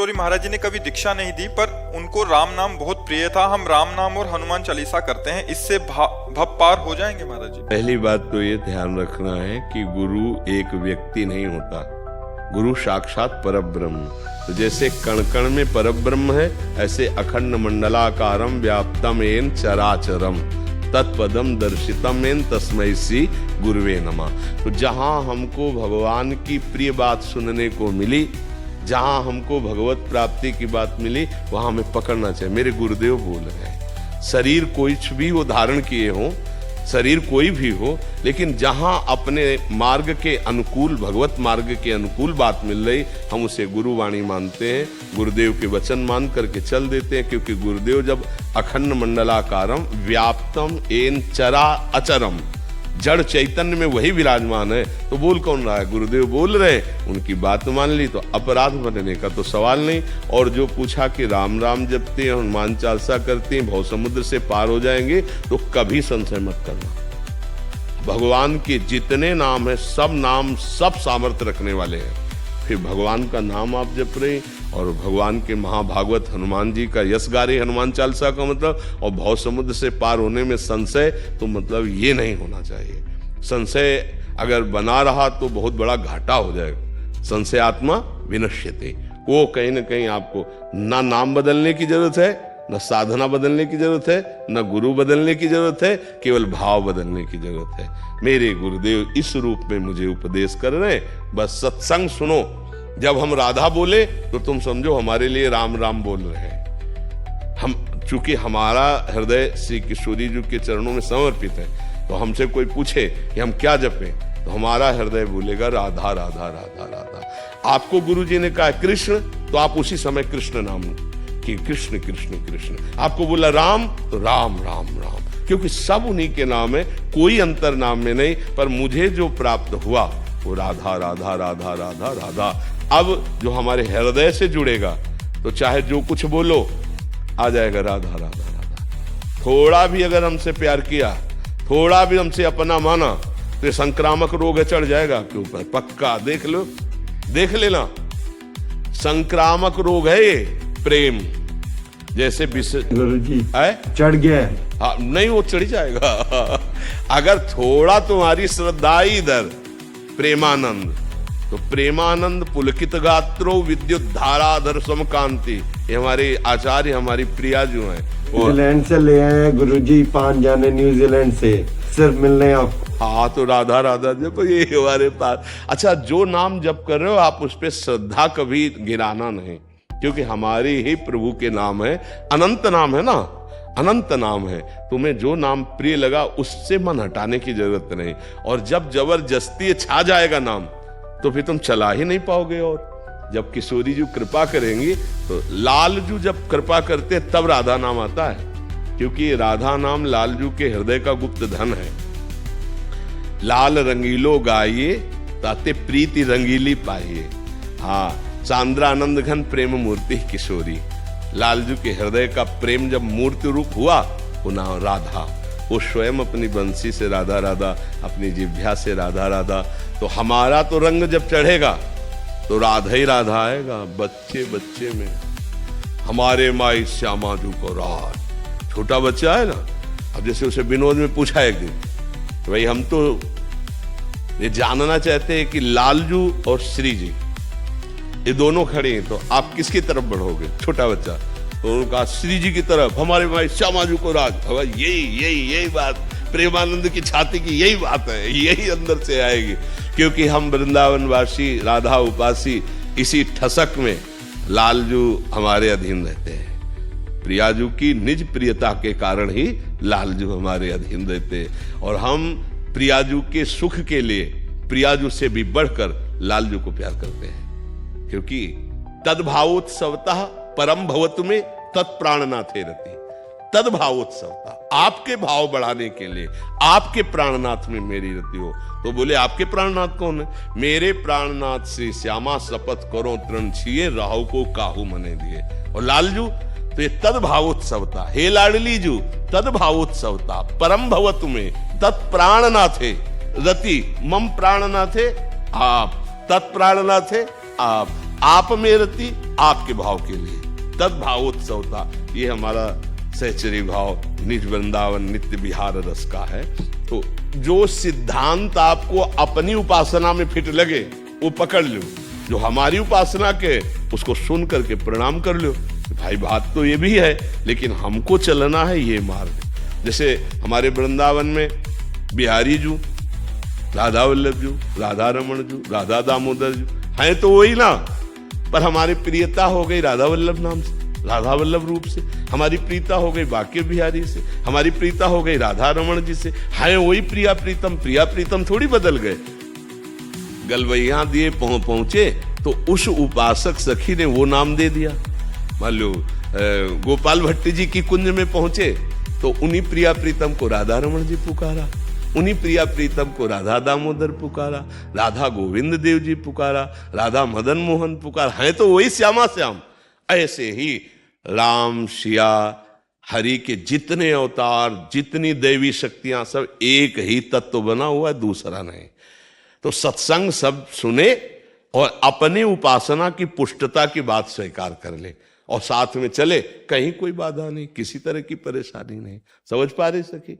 किशोरी महाराज जी ने कभी दीक्षा नहीं दी, पर उनको राम नाम बहुत प्रिय था। हम राम नाम और हनुमान चालीसा करते हैं, इससे भव पार हो जाएंगे महाराज जी? पहली बात तो ये ध्यान रखना है कि गुरु एक व्यक्ति नहीं होता, गुरु साक्षात परब्रह्म। तो जैसे कण कण में परब्रह्म है, ऐसे अखंड मंडलाकारम व्याप्तम एन चराचरम तत्पदम दर्शितम एन तस्मै श्री गुरुवे नमः। तो जहां हमको भगवान की प्रिय बात सुनने को मिली, जहां हमको भगवत प्राप्ति की बात मिली, वहां हमें पकड़ना चाहिए। मेरे गुरुदेव बोल रहे हैं, शरीर कोई भी वो धारण किए हो, शरीर कोई भी हो, लेकिन जहां अपने मार्ग के अनुकूल, भगवत मार्ग के अनुकूल बात मिल रही, हम उसे गुरुवाणी मानते हैं, गुरुदेव के वचन मान करके चल देते हैं। क्योंकि गुरुदेव जब अखंड मंडलाकारम व्याप्तम एन चरा अचरम, जड़ चैतन्य में वही विराजमान है, तो बोल कौन रहा है? गुरुदेव बोल रहे, उनकी बात मान ली तो अपराध बनने का तो सवाल नहीं। और जो पूछा कि राम राम जपते हैं, हनुमान चालीसा करते हैं, भव समुद्र से पार हो जाएंगे, तो कभी संशय मत करना। भगवान के जितने नाम है, सब नाम सब सामर्थ्य रखने वाले हैं। फिर भगवान का नाम आप जप रहे, और भगवान के महाभागवत हनुमान जी का यश गा रहे हनुमान चालीसा का मतलब, और भव समुद्र से पार होने में संशय, तो मतलब ये नहीं होना चाहिए। संशय अगर बना रहा तो बहुत बड़ा घाटा हो जाएगा। संशय आत्मा विनश्यते, वो कहीं ना कहीं आपको ना नाम बदलने की जरूरत है, न साधना बदलने की जरूरत है, न गुरु बदलने की जरूरत है, केवल भाव बदलने की जरूरत है। मेरे गुरुदेव इस रूप में मुझे उपदेश कर रहे हैं, बस सत्संग सुनो। जब हम राधा बोले तो तुम समझो हमारे लिए राम राम बोल रहे हैं। हम चूंकि हमारा हृदय श्री किशोरी जी के चरणों में समर्पित है, तो हमसे कोई पूछे कि हम क्या जपें, तो हमारा हृदय बोलेगा राधा राधा राधा राधा। आपको गुरु जी ने कहा कृष्ण, तो आप उसी समय कृष्ण नाम कि कृष्ण कृष्ण कृष्ण। आपको बोला राम, तो राम राम राम, क्योंकि सब उन्हीं के नाम है, कोई अंतर नाम में नहीं। पर मुझे जो प्राप्त हुआ वो राधा राधा राधा राधा राधा। अब जो हमारे हृदय से जुड़ेगा, तो चाहे जो कुछ बोलो आ जाएगा राधा राधा राधा। थोड़ा भी अगर हमसे प्यार किया, थोड़ा भी हमसे अपना माना, तो संक्रामक रोग है, चढ़ जाएगा आपके ऊपर, पक्का। देख लो, देख लेना, संक्रामक रोग है ये प्रेम। जैसे गुरु जी है चढ़ गया है। हाँ, नहीं वो चढ़ जाएगा। अगर थोड़ा तुम्हारी श्रद्धा इधर प्रेमानंद, तो प्रेमानंद पुलकित गात्रो विद्युत धाराधर समकांति। ये हमारे आचार्य, हमारी प्रिया जो है, न्यूजीलैंड से ले आए हैं गुरु जी, 5 जाने न्यूजीलैंड से सिर्फ मिलने आपको। हाँ, तो राधा राधा जब ये हमारे पास। अच्छा, जो नाम जप कर रहे हो आप उस पर श्रद्धा कभी गिराना नहीं, क्योंकि हमारे ही प्रभु के नाम है, अनंत नाम है ना, अनंत नाम है। तुम्हें जो नाम प्रिय लगा उससे मन हटाने की जरूरत नहीं। और जब जबरदस्ती छा जाएगा नाम, तो फिर तुम चला ही नहीं पाओगे। और जब किशोरी जी कृपा करेंगी, तो लालजू जब कृपा करते तब राधा नाम आता है, क्योंकि राधा नाम लालजू के हृदय का गुप्त धन है। लाल रंगीलो गाइए ताते प्रीति रंगीली पाइए। हाँ, चांद्रानंद घन प्रेम मूर्ति किशोरी। लालजू के हृदय का प्रेम जब मूर्ति रूप हुआ, वो नाम राधा। वो स्वयं अपनी बंसी से राधा राधा, अपनी जिह्वा से राधा राधा। तो हमारा तो रंग जब चढ़ेगा तो राधा ही राधा आएगा। बच्चे बच्चे में हमारे माई श्यामा जू को राज, छोटा बच्चा है ना। अब जैसे उसे विनोद में पूछा एक दिन, तो भाई हम तो ये जानना चाहते हैं कि लालजू और श्री जी ये दोनों खड़े हैं, तो आप किसकी तरफ बढ़ोगे? छोटा बच्चा। तो उन्होंने कहा श्री जी की तरफ, हमारे भाई श्यामाजू को राज। यही बात प्रेमानंद की छाती की यही बात है, यही अंदर से आएगी। क्योंकि हम वृंदावनवासी, राधा उपासी, इसी ठसक में लालजू हमारे अधीन रहते हैं। प्रियाजू की निज प्रियता के कारण ही लालजू हमारे अधीन रहते हैं। और हम प्रियाजू के सुख के लिए प्रियाजू से भी बढ़कर लालजू को प्यार करते हैं। क्योंकि तद्भावोत्सवतः परम भवतु में तत्प्राणनाथे रति। तद्भावोत्सवता, आपके भाव बढ़ाने के लिए आपके प्राणनाथ में मेरी रति हो। तो बोले आपके प्राणनाथ कौन है? मेरे प्राणनाथ श्री श्यामा शपथ करो तृण छिए, राहु को काहू मने दिए। और लालजू तो ये तद्भावोत्सवता, हे लाडली जू तद्भावोत्सवता परम भवतु में तत्प्राणनाथे रति। मम प्राणनाथे आप, तत्प्राणनाथे आप। आप में रति आपके भाव के लिए, तद भावोत्सव था। ये हमारा सहचरी भाव निज वृंदावन नित्य विहार रस का है। तो जो सिद्धांत आपको अपनी उपासना में फिट लगे वो पकड़ लो, जो हमारी उपासना के उसको सुन करके प्रणाम कर लो। भाई बात तो ये भी है, लेकिन हमको चलना है ये मार्ग। जैसे हमारे वृंदावन में बिहारी जू, राधा वल्लभ जू, राधा रमण जू, राधा दामोदर जू हैं तो वही ना, पर हमारी प्रियता हो गई राधा वल्लभ नाम से, राधा वल्लभ रूप से। हमारी प्रीता हो गई बाके बिहारी से, हमारी प्रीता हो गई राधा रमण जी से। हैं वही प्रिया प्रीतम थोड़ी बदल गए। गलवैया दिए पहुंचे तो उस उपासक सखी ने वो नाम दे दिया। मान लो गोपाल भट्टी जी की कुंज में पहुंचे तो उन्हीं प्रिया प्रीतम को राधा रमण जी पुकारा, उन्हीं प्रिया प्रीतम को राधा दामोदर पुकारा, राधा गोविंद देव जी पुकारा, राधा मदन मोहन पुकारा। है तो वही श्यामा श्याम। ऐसे ही राम सिया हरि के जितने अवतार, जितनी दैवी शक्तियां, सब एक ही तत्व बना हुआ है, दूसरा नहीं। तो सत्संग सब सुने और अपने उपासना की पुष्टता की बात स्वीकार कर ले और साथ में चले, कहीं कोई बाधा नहीं, किसी तरह की परेशानी नहीं। समझ पा रहे सखी?